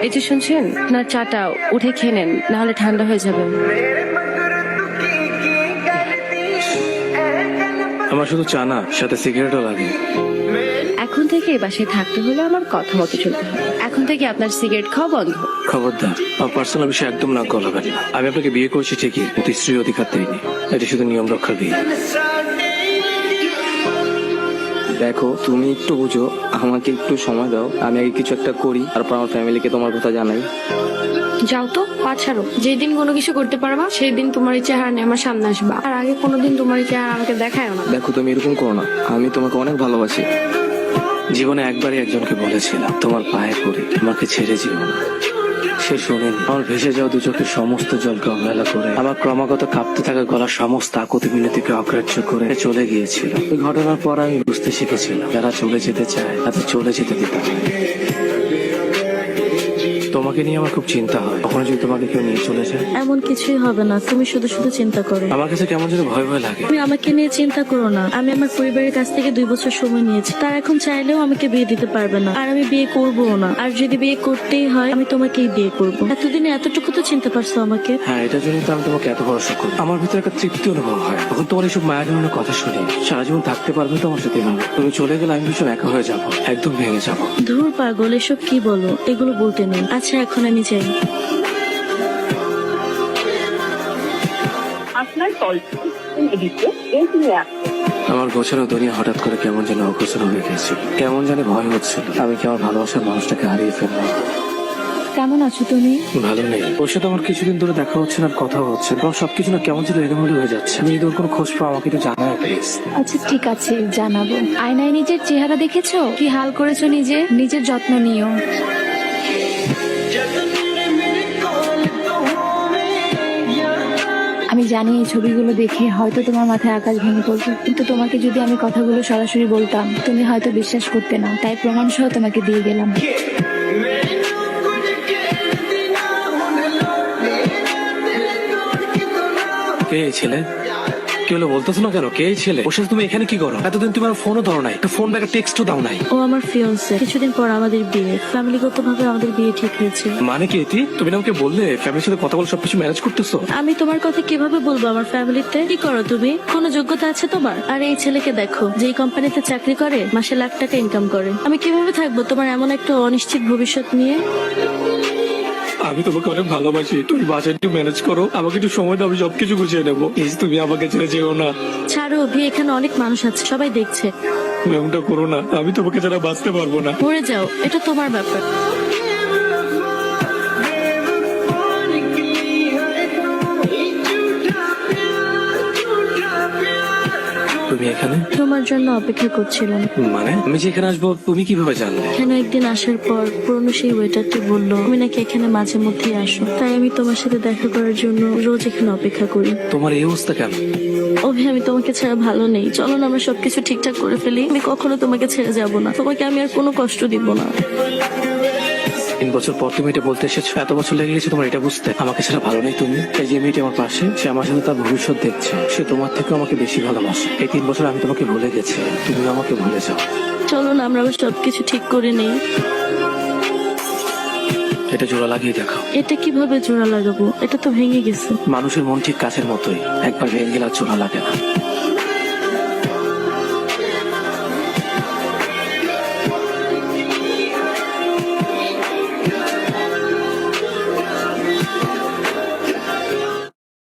এই যে শুনছেন, আপনার চাটা উঠে খেয়ে নেন, নাহলে ঠান্ডা হয়ে যাবে। আমার শুধু চা না, সাথে সিগারেটও লাগে। এখন থেকে এই বাসায় থাকতে হলে আমার কথা মতো চলতে হবে। এখন থেকে আপনার সিগারেট খাওয়া বন্ধ। খবরদার, আমার পার্সোনাল বিষয়ে একদম নাক গলাবেন না। আমি আপনাকে বিয়ে করেছি ঠিকই, কিন্তু স্ত্রীর অধিকার দেয়নি। এটা শুধু নিয়ম রক্ষার বিয়ে। দেখো, তুমি একটু বুঝো, আমাকে একটু সময় দাও। আমি আগে কিছু একটা করি, তারপর আমার ফ্যামিলিকে তোমার কথা জানাই। যাও তো, পা ছাড়ো। যেদিন কোনো কিছু করতে পারবা সেই দিন তোমার এই চেহারা নিয়ে আমার সামনে আসবা, আর আগে কোনোদিন তোমার এই চেহারা আমাকে দেখায় না। দেখো, তুমি এরকম করো না, আমি তোমাকে অনেক ভালোবাসি। জীবনে একবারই একজনকে বলেছিলাম, তোমার পায়ে পড়ে আমাকে ছেড়ে যেও না। সে শোনেনি। আমার ভেসে যাওয়া দু চোখের সমস্ত জলকে অবহেলা করে, আমার ক্রমাগত কাঁপতে থাকা গলার সমস্ত আকুতি মিনতিকে অগ্রাহ্য করে চলে গিয়েছিল। ওই ঘটনার পর আমি বুঝতে শিখেছিলাম, যারা চলে যেতে চায় তাদের চলে যেতে দিতে হয়। তোমাকে নিয়ে আমার খুব চিন্তা হয়, কখনো যদি তোমাকে কেউ নিয়ে চলে যায়। এমন কিছুই হবে না, তুমি শুধু শুধু চিন্তা করো। আমার কাছে কেমন যেন ভয় ভয় লাগে। তুমি আমাকে নিয়ে চিন্তা করো না। আমি আমার পরিবারের কাছ থেকে 2 বছর সময় নিয়েছি। তারা এখন চাইলেও আমাকে বিয়ে দিতে পারবে না, আর আমি বিয়ে করবো না। আর যদি বিয়ে করতেই হয়, আমি তোমাকেই বিয়ে করবো। এতদিনে এতটুকু তো চিনতে পারছো আমাকে। হ্যাঁ, এটার জন্য তো আমি তোমাকে এত ভরসা করি। আমার ভিতরে একটা তৃপ্তি অনুভব হয় তখন তোমার এইসব মায়া ধরনের কথা শুনি। সারা জীবন থাকতে পারবে তো আমার সাথে ভালো। তুমি চলে গেলে আমি ভীষণ একা হয়ে যাবো, একদম ভেঙে যাবো। ধুর পাগল, এসব কি বলো? এগুলো বলতে নেই। আচ্ছা, এখন আমি যাই। আপনার কলটি এদিকে এগিয়ে আসছে। আমার গোছানো দুনিয়া হঠাৎ করে কেমন যেন অগোছানো হয়ে গেছিল। কেমন জানি ভয় হচ্ছিল, আমি কি আমার ভালোবাসার মানুষটাকে হারিয়ে ফেললাম। কেমন আছো তুমি? ভালো নেই। ওর সাথে আমার কিছুদিন ধরে দেখা হচ্ছে না, কথা হচ্ছে না। সবকিছু না কেমন যেন এলোমেলো হয়ে যাচ্ছে। আমি যদি ওর কোনো খোঁজ পাও আমাকে একটু জানাও প্লিজ। আচ্ছা ঠিক আছে, জানাবো। আয়নায় নিজের চেহারা দেখেছো? কি হাল করেছো নিজে? নিজের যত্ন নিও। আমি জানি এই ছবিগুলো দেখে হয়তো তোমার মাথায় আকাশ ভেঙে পড়বে, কিন্তু তোমাকে যদি আমি কথাগুলো সরাসরি বলতাম তুমি হয়তো বিশ্বাস করতে না, তাই প্রমাণ সহ তোমাকে দিয়ে গেলাম। কে এই ছেলে? কি হলো বলতেছো না কেন? কে এই ছেলে? ওর সাথে তুমি এখানে কি করো? এতদিন তুমি আমার ফোনও ধরো নাই, একটা ফোন ব্যাকে টেক্সটও দাও নাই। ও আমার ফিয়ান্সে। কিছুদিন পর আমাদের বিয়ে। ফ্যামিলিগত ভাবে আমাদের বিয়ে ঠিক হয়েছে। মানে কি এটি? তুমি না আমাকে বললে ফ্যামিলির সাথে কথা বলে সবকিছু ম্যানেজ করতেছো। আমি তোমার কথা কিভাবে বলবো আমার ফ্যামিলিতে? কি করো তুমি? কোনো যোগ্যতা আছে তোমার? আর এই ছেলেকে দেখো, যেই কোম্পানিতে চাকরি করে মাসে লাখ টাকা ইনকাম করে। আমি কিভাবে থাকবো তোমার এমন একটা অনিশ্চিত ভবিষ্যৎ নিয়ে? আমি তোমাকে অনেক ভালোবাসি। তুমি বাসায় একটু ম্যানেজ করো, আমাকে একটু সময় দাও, আমি সবকিছু গুছিয়ে নেবো। প্লিজ তুমি আমাকে ছেড়ে যেও না। ছাড়ো, বিয়ে এখানে অনেক মানুষ আছে, সবাই দেখছে। তুমি এমনটা করো না, আমি তোমাকে ছাড়া বাঁচতে পারবো না। মরে যাও, এটা তোমার ব্যাপার। তুমি এখানে? তোমার জন্য অপেক্ষা করছিলাম। মানে আমি যে এখানে আসবো তুমি কিভাবে জানলে? এখানে একদিন আসার পর পুরনো সেই ওয়েটারটি বললো তুমি নাকি এখানে মাঝে মধ্যেই আসো, তাই আমি তোমার সাথে দেখা করার জন্য রোজ এখানে অপেক্ষা করি। তোমার এই অবস্থা কেন? অভি, আমি তোমাকে ছাড়া ভালো নেই। চলো না আমরা সবকিছু ঠিকঠাক করে ফেলি। আমি কখনো তোমাকে ছেড়ে যাব না, তোমাকে আমি আর কোনো কষ্ট দিব না। 3 বছর পর তুমি এটা বলতে এসেছো? এত বছর লেগে গেছে তোমার এটা বুঝতে? আমাকে ছাড়া ভালো নেই তুমি। এই যে মেয়েটি আমার পাশে, সে আমার সাথে তার ভবিষ্যৎ দেখছে। সে তোমার থেকে আমাকে বেশি ভালোবাসে। এই 3 বছর আমি তোমাকে ভুলে গেছি, তুমি আমাকে ভুলে যাও। চলো না আমরা আবার সবকিছু ঠিক করে নেই। এটা জোড়া লাগিয়ে দেখাও। এটা কিভাবে জোড়া লাগাবো? এটা তো ভেঙে গেছে। মানুষের মন ঠিক কাছের মতোই, একবার ভেঙে গেলে আর জোড়া লাগে না।